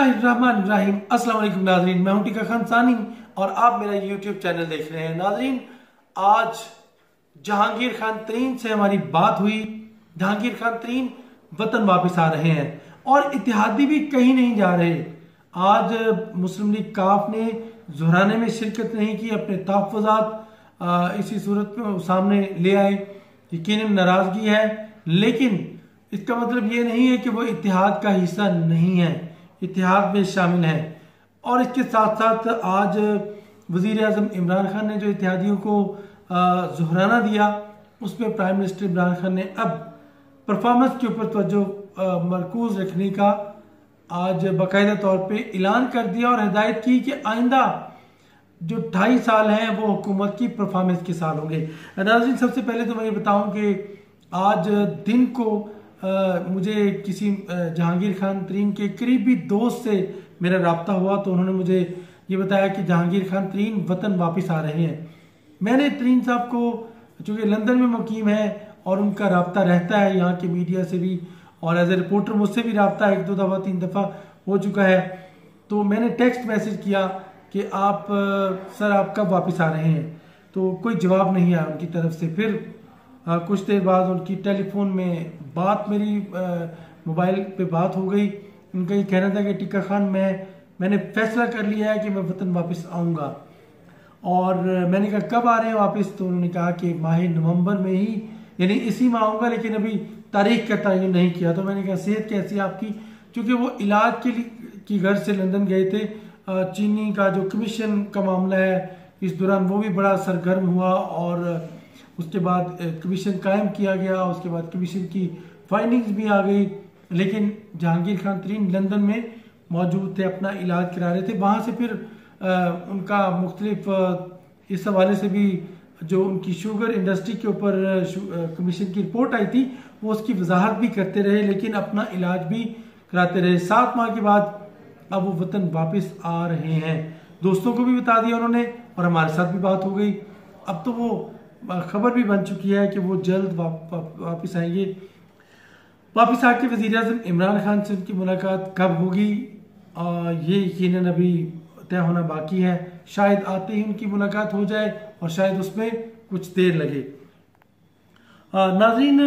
बिस्मिल्लाहिर्रहमानिर्रहीम। अस्सलाम वालेकुम नाज़रीन, मैं हूं टीका खान सानी और आप मेरा यूट्यूब चैनल देख रहे हैं। नाज़रीन, आज जहांगीर खान तरीन से हमारी बात हुई। जहांगीर खान तरीन वतन वापस आ रहे हैं और इत्तेहादी भी कहीं नहीं जा रहे। आज मुस्लिम लीग काफ ने ज़ोहराने में शिरकत नहीं की, अपने तहफ़्फ़ुज़ात इसी सूरत में सामने ले आए। यकीनन नाराज़गी है, लेकिन इसका मतलब ये नहीं है कि वो इत्तेहाद का हिस्सा नहीं है, इत्तेहाद में शामिल है। और इसके साथ साथ आज वज़ीर आज़म इमरान खान ने जो इत्तेहादियों को ज़ोहराना दिया, उसमें प्राइम मिनिस्टर इमरान खान ने अब परफॉर्मेंस के ऊपर तवज्जो मरकूज रखने का आज बाकायदा तौर पे ऐलान कर दिया और हिदायत की कि आइंदा जो 2.5 साल हैं वो हुकूमत की परफॉर्मेंस के साल होंगे। नाज़रीन, सबसे पहले तो मैं ये बताऊं कि आज दिन को मुझे किसी जहांगीर खान तरीन के करीबी दोस्त से मेरा रब्ता हुआ, तो उन्होंने मुझे ये बताया कि जहांगीर खान तरीन वतन वापस आ रहे हैं। मैंने तरीन साहब को, चूँकि लंदन में मुकीम है और उनका रब्ता रहता है यहाँ के मीडिया से भी, और एज ए रिपोर्टर मुझसे भी रब्ता 1-2 दफ़ा 3 दफ़ा हो चुका है, तो मैंने टेक्स्ट मैसेज किया कि आप सर आप कब वापस आ रहे हैं, तो कोई जवाब नहीं आया उनकी तरफ से। फिर कुछ देर बाद उनकी टेलीफोन में बात, मेरी मोबाइल पे बात हो गई। उनका ये कहना था कि टीका खान मैंने फैसला कर लिया है कि मैं वतन वापस आऊँगा। और मैंने कहा कब आ रहे हैं वापस, तो उन्होंने कहा कि माह नवंबर में ही, यानी इसी माह आऊँगा, लेकिन अभी तारीख का तयन नहीं किया। तो मैंने कहा सेहत कैसी है आपकी, क्योंकि वो इलाज के लिए की घर से लंदन गए थे। चीनी का जो कमीशन का मामला है, इस दौरान वो भी बड़ा सरगर्म हुआ और उसके बाद कमीशन कायम किया गया। उसके बाद कमीशन की फाइंडिंग्स भी आ गई, लेकिन जहांगीर खान तरीन लंदन में मौजूद थे, अपना इलाज करा रहे थे। वहाँ से फिर उनका मुख्तलिफ इस हवाले से भी जो उनकी शुगर इंडस्ट्री के ऊपर कमीशन की रिपोर्ट आई थी, वो उसकी वजाहत भी करते रहे, लेकिन अपना इलाज भी कराते रहे। 7 माह के बाद अब वो वतन वापस आ रहे हैं। दोस्तों को भी बता दिया उन्होंने और हमारे साथ भी बात हो गई। अब तो वो खबर भी बन चुकी है कि वो जल्द वापस आएंगे। वापस आके वज़ीर आज़म इमरान खान से उनकी मुलाकात कब होगी, ये यकीनन अभी तय होना बाकी है। शायद आते ही उनकी मुलाकात हो जाए और शायद उसमें कुछ देर लगे। नाज़रीन,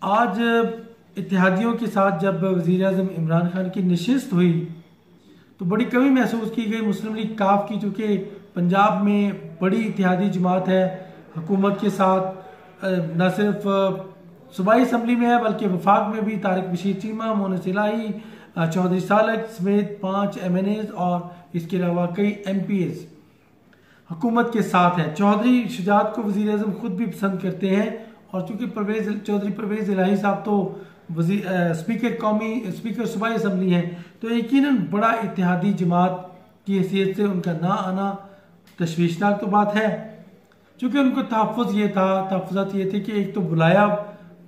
आज इत्तेहादियों के साथ जब वज़ीर आज़म इमरान खान की नशिस्त हुई तो बड़ी कमी महसूस की गई मुस्लिम लीग काफ की, चूँकि पंजाब में बड़ी इत्तेहादी जमात है हुकूमत के साथ। न सिर्फ सूबाई असम्बली में है बल्कि वफाक में भी तारिक बशीर चीमा, मोनस इलाही, चौधरी सालक समेत 5 MNAs और इसके अलावा कई MPs हुकूमत के साथ हैं। चौधरी शुजात को वज़ीर आज़म खुद भी पसंद करते हैं, और चूँकि चौधरी परवेज़ इलाही साहब तो स्पीकर सूबाई असम्बली हैं, तो यकीनन बड़ा इत्तेहादी जमात की हैसियत से उनका ना आना तशवीशनाक तो बात है। चूँकि उनको तहफ़्फ़ुज़ात ये थे कि एक तो बुलाया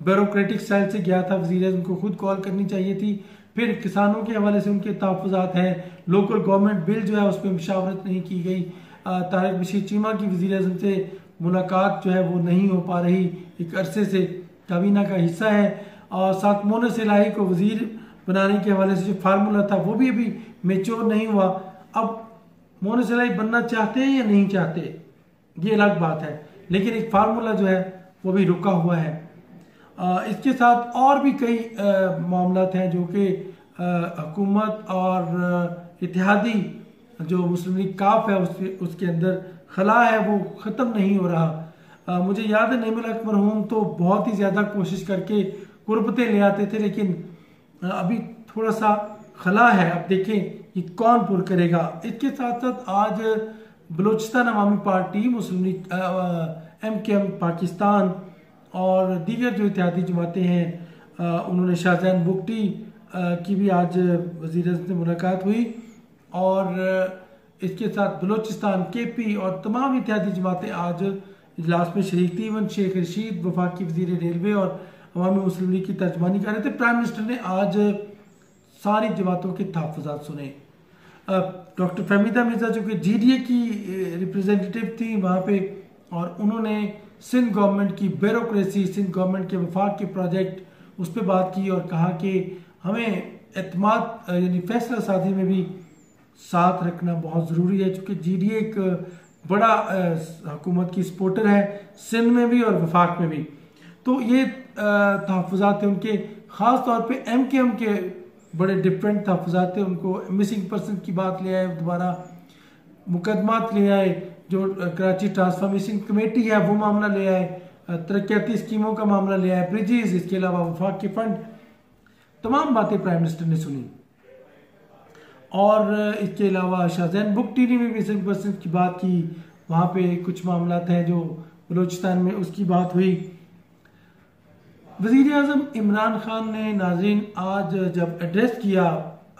ब्यूरोक्रेटिक स्टाइल से गया था, वज़ीर आज़म को खुद कॉल करनी चाहिए थी। फिर किसानों के हवाले से उनके तहफ़्फ़ुज़ात हैं। लोकल गवर्नमेंट बिल जो है उस पर मुशावरत नहीं की गई। तारिक बशीर चीमा की वज़ीर आज़म से मुलाकात जो है वो नहीं हो पा रही, एक अरसे से काबीना का हिस्सा है। और साथ मोनस इलाही को वज़ीर बनाने के हवाले से जो फार्मूला था वो भी अभी मेच्योर नहीं हुआ। अब मोनस इलाही बनना चाहते हैं या नहीं चाहते, ये अलग बात है, लेकिन एक फार्मूला जो है वो भी रुका हुआ है। इसके साथ और भी कई मामला हैं जो कि हुकूमत और इत्तेहादी जो मुस्लिम लीग काफ है उसके अंदर खला है, वो ख़त्म नहीं हो रहा। मुझे याद है नईमुल हक मरहूम तो बहुत ही ज़्यादा कोशिश करके कुर्बतें ले आते थे, लेकिन अभी थोड़ा सा खला है। अब देखें ये कौन पुर करेगा। इसके साथ साथ आज बलूचिस्तान अवामी पार्टी, मुस्लिम लीग, MKM पाकिस्तान और दीगर जो इत्तेहादी जमातें हैं, उन्होंने शाहजहान बुगटी की भी आज वज़ीर आज़म से मुलाकात हुई। और इसके साथ बलूचिस्तान, KP और तमाम इत्तेहादी जमातें आज इजलास में शरीक थी। इवन शेख रशीद वफाकी वज़ीर रेलवे और अवामी मुस्लिम लीग की तर्जमानी कर रहे थे। प्राइम मिनिस्टर ने आज सारी जमातों के तहफ़्फ़ुज़ात सुने। डॉक्टर फहमीदा मिर्ज़ा जो कि GDA की रिप्रेजेंटेटिव थी वहाँ पे, और उन्होंने सिंध गवर्नमेंट की ब्यूरोक्रेसी, सिंध गवर्नमेंट के वफाक के प्रोजेक्ट, उस पर बात की और कहा कि हमें एतमाद यानी फैसला साजी में भी साथ रखना बहुत ज़रूरी है, चूँकि GDA एक बड़ा हुकूमत की सपोर्टर है सिंध में भी और वफाक में भी। तो ये तहफ़्फ़ुज़ात थे उनके, ख़ास तौर पे MKM के बड़े डिफरेंट तहफ़्फ़ुज़ात थे। उनको मिसिंग पर्सन की बात ले आए, दोबारा मुकदमात ले आए, जो कराची ट्रांसफॉर्मेशन कमेटी है वो मामला ले आए, तरक्याती स्कीमों का मामला ले आए, ब्रिजेस, इसके अलावा वफाक के फंड, तमाम बातें प्राइम मिनिस्टर ने सुनी। और इसके अलावा शाहजैन बुक टीवी में मिसिंग पर्सन की बात की, वहाँ पे कुछ मामला हैं जो बलूचिस्तान में, उसकी बात हुई। वज़ीर आज़म इमरान खान ने नाज़रीन आज जब एड्रेस किया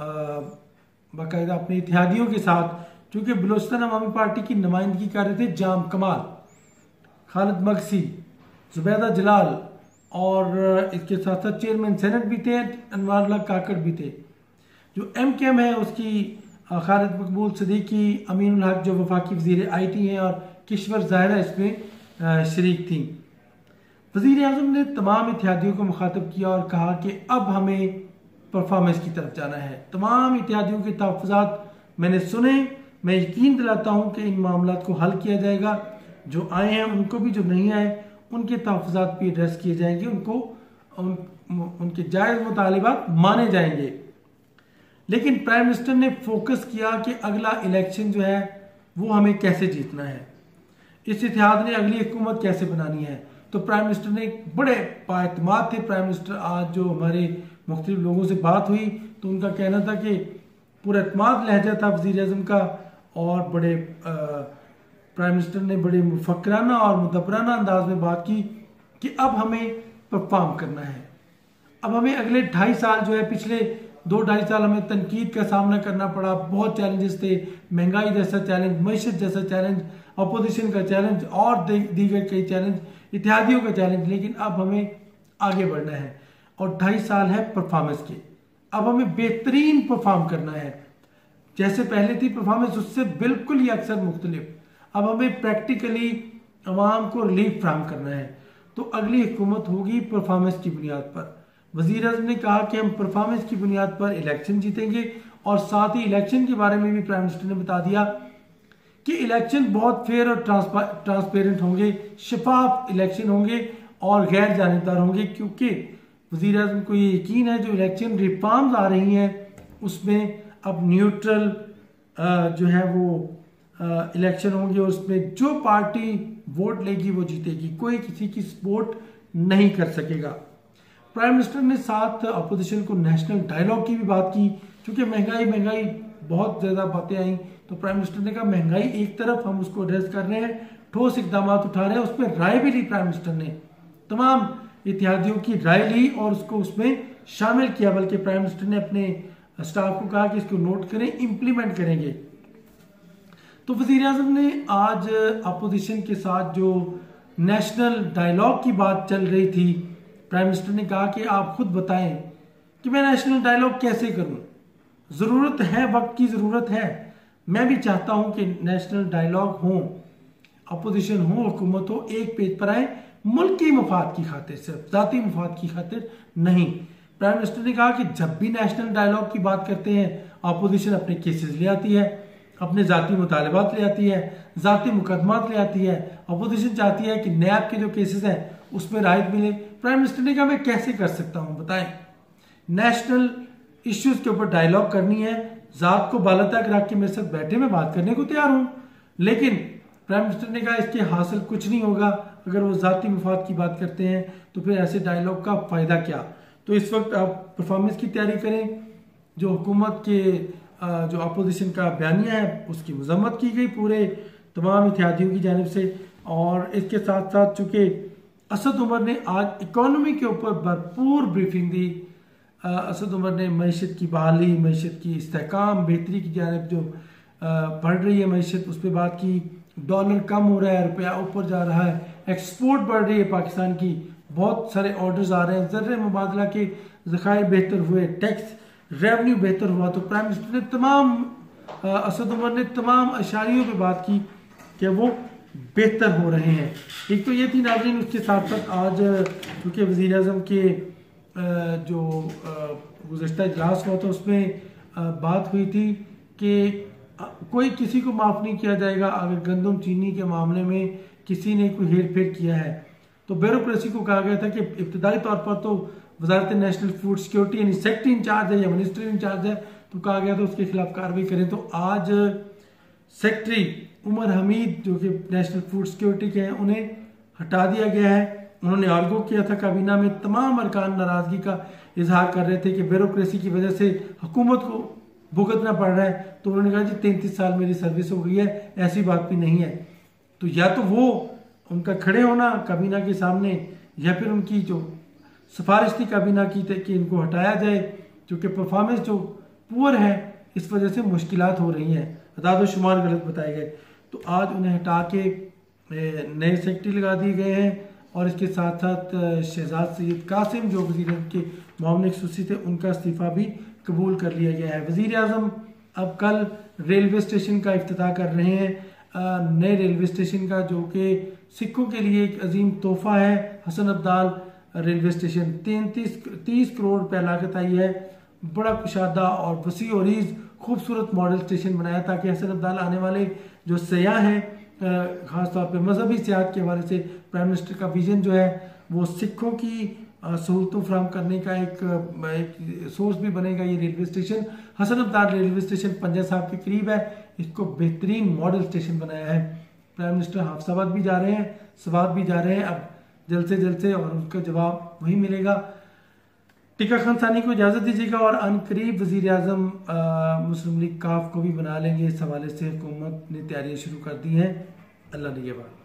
बाकायदा अपने इत्तेहादियों के साथ, क्योंकि बलूचिस्तान अवामी पार्टी की नुमाइंदगी कर रहे थे जाम कमाल, खालिद मगसी, जुबैदा जलाल और इसके साथ साथ चेयरमैन सेनेट भी थे, अनवारुल्लाह काकड़ भी थे। जो MKM है उसकी खालिद मकबूल सदीकी, अमीनुल हक जो वफाकी वज़ीर IT हैं और किश्वर ज़ाहिरा इसमें शरीक थी। वज़ीर आज़म ने तमाम इत्तेहादियों को मुखातब किया और कहा कि अब हमें परफॉर्मेंस की तरफ जाना है। तमाम इत्तेहादियों के तहफ़्फ़ुज़ात मैंने सुने, मैं यकीन दिलाता हूँ कि इन मामलों को हल किया जाएगा, जो आए हैं उनको भी, जो नहीं आए उनके तहफ़्फ़ुज़ात भी एड्रेस किए जाएंगे, उनके जायज़ मुतालिबात माने जाएंगे। लेकिन प्राइम मिनिस्टर ने फोकस किया कि अगला इलेक्शन जो है वो हमें कैसे जीतना है, इस इत्तेहाद ने अगली हुकूमत कैसे बनानी है। तो प्राइम मिनिस्टर ने बड़े बाएतमाद थे प्राइम मिनिस्टर। आज जो हमारे मुख्तलिफ लोगों से बात हुई तो उनका कहना था कि पूरा एतमाद लहजा था वज़ीर आज़म का, और बड़े प्राइम मिनिस्टर ने बड़े मुफक्राना और मुदब्बराना अंदाज में बात की कि अब हमें परफॉर्म करना है। अब हमें अगले 2.5 साल जो है, पिछले 2-2.5 साल हमें तनकीद का सामना करना पड़ा, बहुत चैलेंजेस थे, महंगाई जैसा चैलेंज, मईशत जैसा चैलेंज, अपोजिशन का चैलेंज और दीगर कई चैलेंज, इत्तेहादियों का चैलेंज। लेकिन अब हमें आगे बढ़ना है और 2.5 साल है परफॉर्मेंस के। अब हमें बेहतरीन परफॉर्म करना है, जैसे पहले थी परफॉर्मेंस उससे बिल्कुल ही अक्सर मुख्तलिफ। अब हमें प्रैक्टिकली अवाम को रिलीफ फ्राहम करना है। तो अगली हुकूमत होगी परफॉर्मेंस की बुनियाद पर। वज़ीर आज़म ने कहा कि हम परफॉर्मेंस की बुनियाद पर इलेक्शन जीतेंगे, और साथ ही इलेक्शन के बारे में भी प्राइम मिनिस्टर ने बता दिया कि इलेक्शन बहुत फेयर और ट्रांसपेरेंट होंगे, शफाफ इलेक्शन होंगे और गैर जानिबदार होंगे, क्योंकि वज़ीर आज़म को ये यकीन है जो इलेक्शन रिफॉर्म्स आ रही हैं उसमें अब न्यूट्रल जो है वो इलेक्शन होंगे, और उसमें जो पार्टी वोट लेगी वो जीतेगी, कोई किसी की सपोर्ट नहीं कर सकेगा। प्राइम मिनिस्टर ने साथ अपोजिशन को नेशनल डायलॉग की भी बात की, क्योंकि महंगाई बहुत ज़्यादा बातें आई। तो प्राइम मिनिस्टर ने कहा महंगाई एक तरफ, हम उसको एड्रेस कर रहे हैं, ठोस इकदाम उठा रहे हैं, उस पर राय भी ली प्राइम मिनिस्टर ने, तमाम इत्तेहादियों की राय ली और उसको उसमें शामिल किया। बल्कि प्राइम मिनिस्टर ने अपने स्टाफ को कहा कि इसको नोट करें, इंप्लीमेंट करेंगे। तो वज़ीर आज़म ने आज अपोजिशन के साथ जो नेशनल डायलॉग की बात चल रही थी, प्राइम मिनिस्टर ने कहा कि आप खुद बताएं कि मैं नेशनल डायलॉग कैसे करूं, ज़रूरत है, वक्त की ज़रूरत है। मैं भी चाहता हूं कि नेशनल डायलॉग हो, अपोजिशन हो, हुकूमत हो, एक पेज पर आए, मुल्की मफाद की खातिर, सिर्फ जाती मफाद की खातिर नहीं। प्राइम मिनिस्टर ने कहा कि जब भी नेशनल डायलॉग की बात करते हैं अपोजिशन अपने केसेस ले आती है, अपने जाती मुतालबात ले आती है, जाती मुकदमात ले आती है। अपोजिशन चाहती है कि नैब के जो केसेस हैं उसमें राहत मिले। प्राइम मिनिस्टर ने कहा मैं कैसे कर सकता हूं, बताएं। नेशनल इश्यूज के ऊपर डायलॉग करनी है, जात को बाला तक रख के मेरे साथ बैठे, मैं बात करने को तैयार हूं। लेकिन प्राइम मिनिस्टर ने कहा इसके हासिल कुछ नहीं होगा, अगर वो जाती मफाद की बात करते हैं तो फिर ऐसे डायलॉग का फायदा क्या। तो इस वक्त आप परफॉर्मेंस की तैयारी करें। जो हुकूमत के जो अपोजिशन का बयानिया है उसकी मजम्मत की गई पूरे तमाम इत्तेहादियों की जानिब से। और इसके साथ साथ चूंकि असद उमर ने आज इकोनॉमी के ऊपर भरपूर ब्रीफिंग दी, असद उमर ने मईशत की बहाली, मईशत की इस्तेहकाम, बेहतरी की जानिब जो बढ़ रही है मईशत, उस पर बात की। डॉलर कम हो रहा है, रुपया ऊपर जा रहा है, एक्सपोर्ट बढ़ रही है पाकिस्तान की, बहुत सारे ऑर्डर्स आ रहे हैं, ज़र्रे मुबादला के ज़खायर बेहतर हुए, टैक्स रेवेन्यू बेहतर हुआ। तो प्राइम मिनिस्टर ने असद उमर ने तमाम अशारियों पे बात की कि वो बेहतर हो रहे हैं। एक तो ये थी नाज़रीन, उसके साथ साथ आज क्योंकि वज़ीर आज़म के जो गुज़श्ता इजलास हुआ था उसमें बात हुई थी कि कोई किसी को माफ़ नहीं किया जाएगा अगर गंदम चीनी के मामले में किसी ने कोई हेर फेर किया है। तो ब्यूरोक्रेसी को कहा गया था कि इब्तदाई तौर पर तो वजारत नेशनल फूड सिक्योरिटी यानी सेक्रेटरी इंचार्ज है या मिनिस्ट्री इंचार्ज है, तो कहा गया था उसके खिलाफ कार्रवाई करें। तो आज सेक्रेटरी उमर हमीद जो कि नेशनल फूड सिक्योरिटी के हैं उन्हें हटा दिया गया है। उन्होंने आर्गो किया था काबीना में, तमाम अरकान नाराजगी का इजहार कर रहे थे कि ब्यूरोक्रेसी की वजह से हुकूमत को भुगतना पड़ रहा है। तो उन्होंने कहा जी 33 साल मेरी सर्विस हो गई है, ऐसी बात भी नहीं है। तो या तो वो उनका खड़े होना काबीना के सामने या फिर उनकी जो सिफारिश थी काबीना की थी कि इनको हटाया जाए, क्योंकि परफॉर्मेंस जो पुअर है इस वजह से मुश्किलात हो रही हैं, अदाद शुमार गलत बताए गए। तो आज उन्हें हटा के नए सेक्रेटरी लगा दिए गए हैं और इसके साथ साथ शहजाद सैयद कासिम जो वज़ीर के मामले खसूसी थे उनका इस्तीफ़ा भी कबूल कर लिया गया है। वज़ीर आज़म अब कल रेलवे स्टेशन का इफ्तिताह कर रहे हैं, नए रेलवे स्टेशन का, जो कि सिखों के लिए एक अजीम तोहफा है। हसन अब्दाल रेलवे स्टेशन 30 करोड़ रुपया लागत आई है, बड़ा कुशादा और वसी और ईज खूबसूरत मॉडल स्टेशन बनाया ताकि हसन अब्दाल आने वाले जो सयाह हैं ख़ासतौर पे मजहबी सियाहत के हवाले से प्राइम मिनिस्टर का विजन जो है वो सिखों की सहूलतों फ्राहम करने का एक सोर्स भी बनेगा। ये railway station Hasan Abdal railway station Panja Sahib के करीब है, इसको बेहतरीन मॉडल स्टेशन बनाया है। प्राइम मिनिस्टर हाफसाबाद भी जा रहे हैं, सवात भी जा रहे हैं अब जल्द से और उसका जवाब वही मिलेगा। टिका खान सानी को इजाज़त दीजिएगा और अनकरीब वज़ीर आज़म मुस्लिम लीग काफ को भी बना लेंगे। इस हवाले से हुकूमत ने तैयारियां शुरू कर दी हैं। अल्लाह निगहबान।